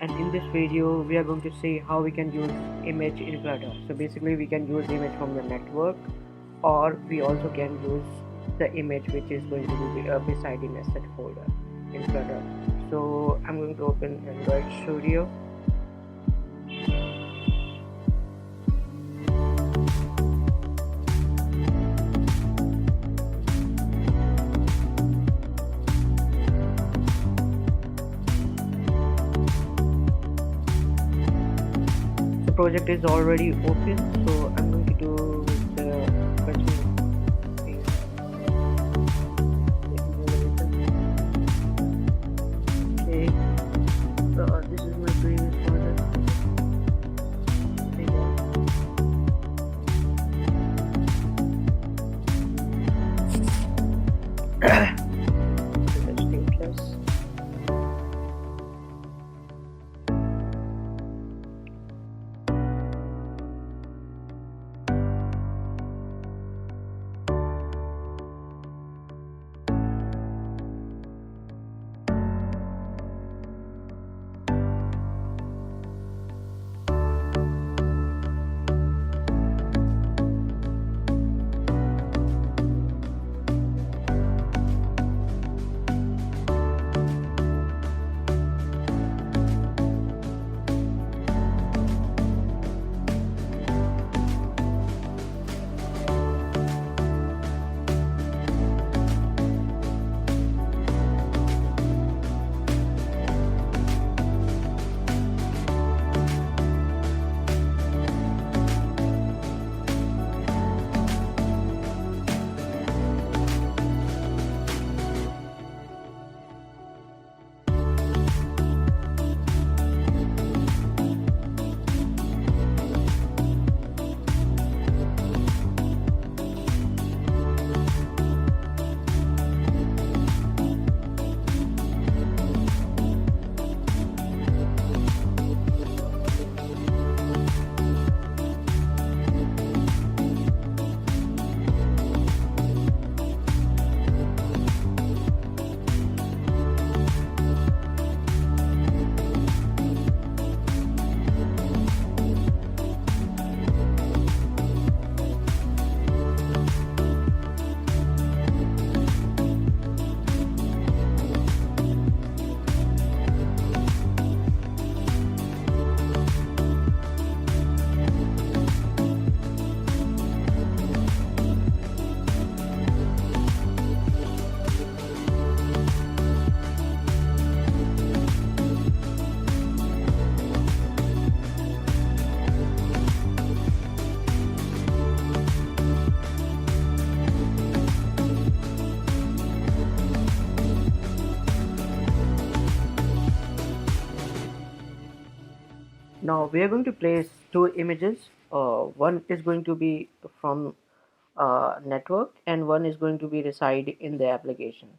and in this video we are going to see how we can use image in Flutter. So basically we can use image from the network, or we also can use the image which is going to be beside in a set folder in Flutter. So I'm going to open AndroidStudio. Project is already open, so I'm going to do the fetching thing. Okay, so this is my previous project. Stateless. Now we are going to place two images. One is going to be from network and one is going to be reside in the application.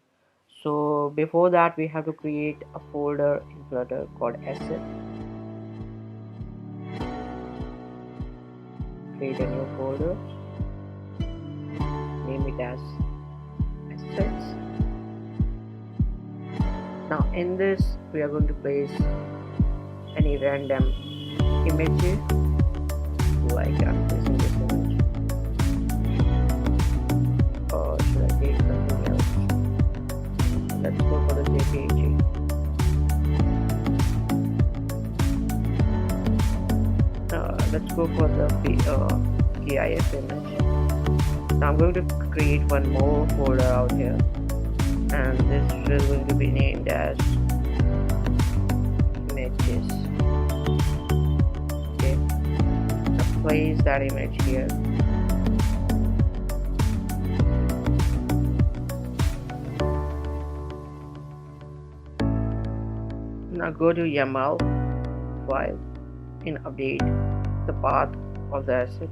So before that we have to create a folder in Flutter called asset. Create a new folder, name it as assets. Now in this we are going to place any random images, like I'm placing this image, or should I take something else? Let's go for the JPEG. Let's go for the GIF image. Now I'm going to create one more folder out here, and this is going to be named as images. Okay, now place that image here. Now go to YAML file and update the path of the asset.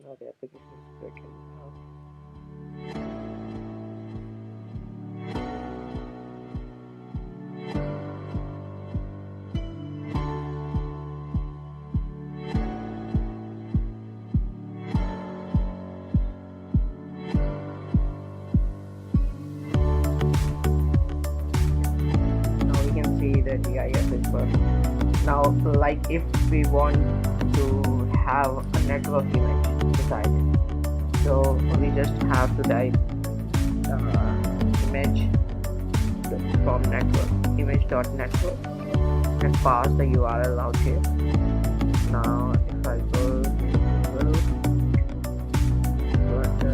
Now the application is breaking out. Now we can see the GIF is working. Now, like if we want to have a network image beside it, so we just have to type image from network, image.network, and pass the URL out here. Now if I go to Google, Flutter,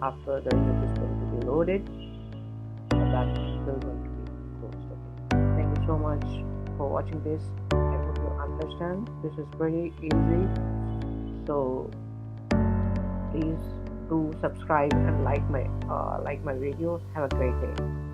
after the image is going to be loaded, that is still going to be closed. Okay. Thank you so much for watching this. I hope you understand. This is pretty easy. So please do subscribe and like my video. Have a great day.